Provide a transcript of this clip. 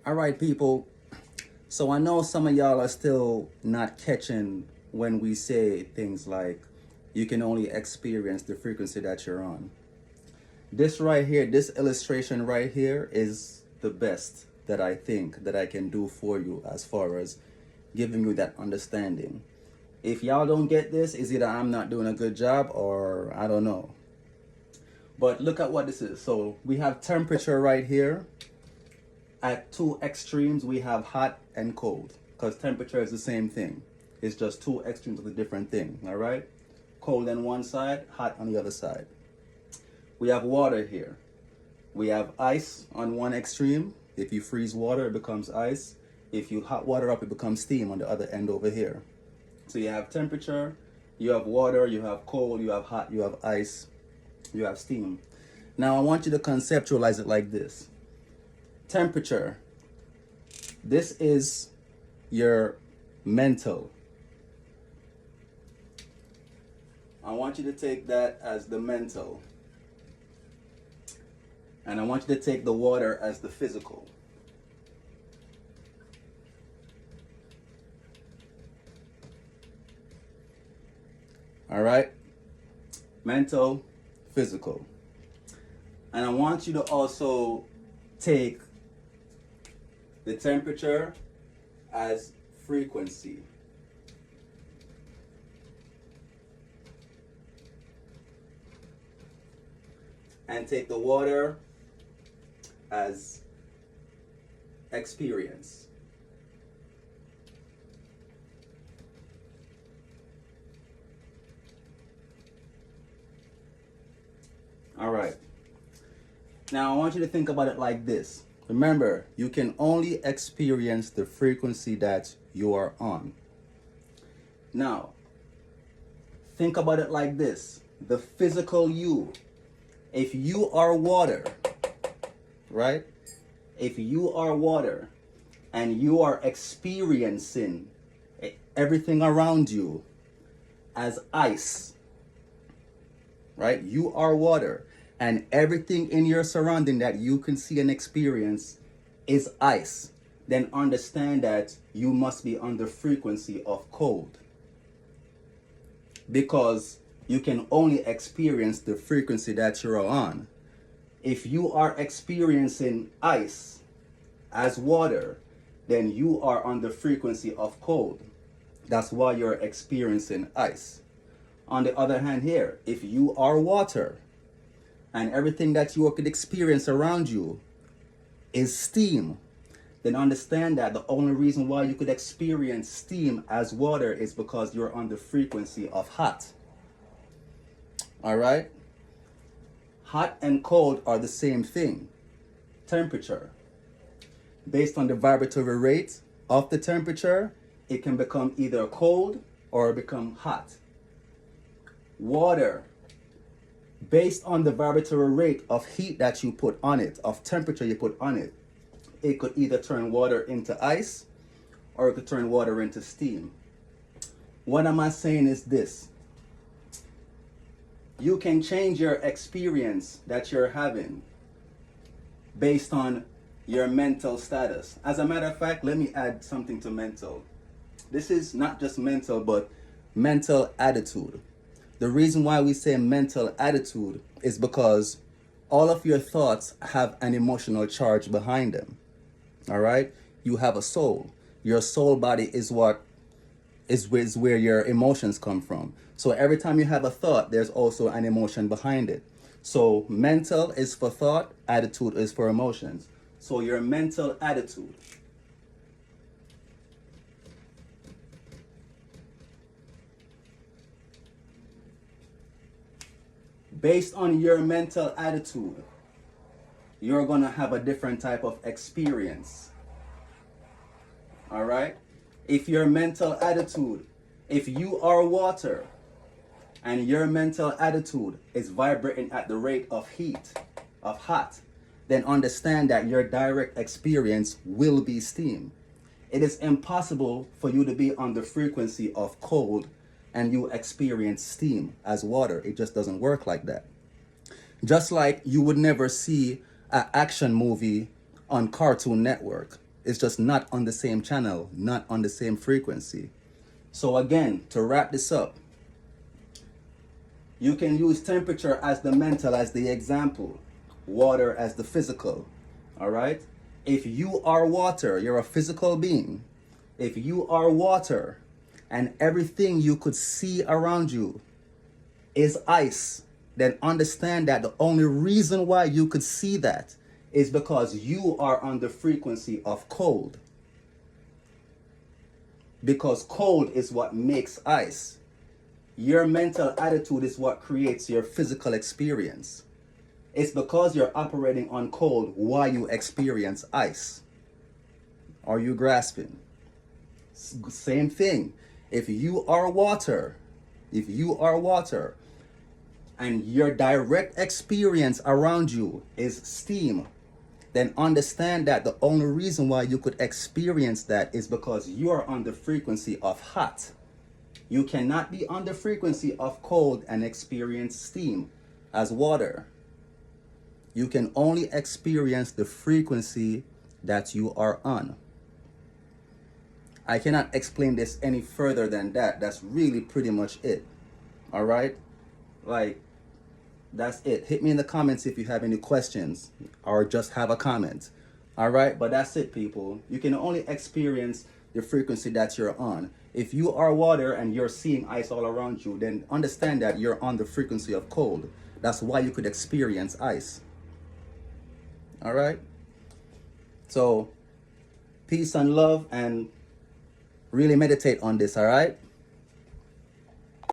All right, people. So I know some of y'all are still not catching when we say things like you can only experience the frequency that you're on. This right here, this illustration right here is the best that I think that I can do for you as far as giving you that understanding. If y'all don't get this, it's either I'm not doing a good job or I don't know. But look at what this is. So we have temperature right here. At two extremes, we have hot and cold because temperature is the same thing. It's just two extremes of a different thing, all right? Cold on one side, hot on the other side. We have water here. We have ice on one extreme. If you freeze water, it becomes ice. If you hot water up, it becomes steam on the other end over here. So you have temperature, you have water, you have cold, you have hot, you have ice, you have steam. Now I want you to conceptualize it like this. Temperature. This is your mental. I want you to take that as the mental. And I want you to take the water as the physical. All right? Mental, physical. And I want you to also take the temperature as frequency. And take the water as experience. All right. Now I want you to think about it like this. Remember, you can only experience the frequency that you are on. Now, think about it like this. The physical you. If you are water, right? If you are water and you are experiencing everything around you as ice, right? You are water and everything in your surrounding that you can see and experience is ice. Then understand that you must be on the frequency of cold. Because you can only experience the frequency that you're on. If you are experiencing ice as water, then you are on the frequency of cold. That's why you're experiencing ice. On the other hand here, if you are water and everything that you could experience around you is steam, then understand that the only reason why you could experience steam as water is because you're on the frequency of hot. All right? Hot and cold are the same thing. Temperature. Based on the vibratory rate of the temperature, it can become either cold or become hot. Water. Based on the vibratory rate of heat that you put on it, of temperature you put on it, it could either turn water into ice or it could turn water into steam. What am I saying is this. You can change your experience that you're having based on your mental status. As a matter of fact, let me add something to mental. This is not just mental, but mental attitude. The reason why we say mental attitude is because all of your thoughts have an emotional charge behind them. All right? You have a soul. Your soul body is what is where your emotions come from. So every time you have a thought, there's also an emotion behind it. So mental is for thought, attitude is for emotions. So your mental attitude. Based on your mental attitude, you're going to have a different type of experience. All right? If your mental attitude, if you are water and your mental attitude is vibrating at the rate of heat, of hot, then understand that your direct experience will be steam. It is impossible for you to be on the frequency of cold and you experience steam as water. It just doesn't work like that. Just like you would never see an action movie on Cartoon Network. It's just not on the same channel, not on the same frequency. So again, to wrap this up, you can use temperature as the mental, as the example, water as the physical. All right? If you are water, you're a physical being. If you are water and everything you could see around you is ice, then understand that the only reason why you could see that is because you are on the frequency of cold. Because cold is what makes ice. Your mental attitude is what creates your physical experience. It's because you're operating on cold why you experience ice. Are you grasping? Same thing. If you are water, and your direct experience around you is steam, then understand that the only reason why you could experience that is because you are on the frequency of hot. You cannot be on the frequency of cold and experience steam as water. You can only experience the frequency that you are on. I cannot explain this any further than that. That's really pretty much it. All right? Like, that's it. Hit me in the comments if you have any questions or just have a comment. All right? But that's it, people. You can only experience the frequency that you're on. If you are water and you're seeing ice all around you, then understand that you're on the frequency of cold. That's why you could experience ice. All right? So, peace and love, and really meditate on this, all right?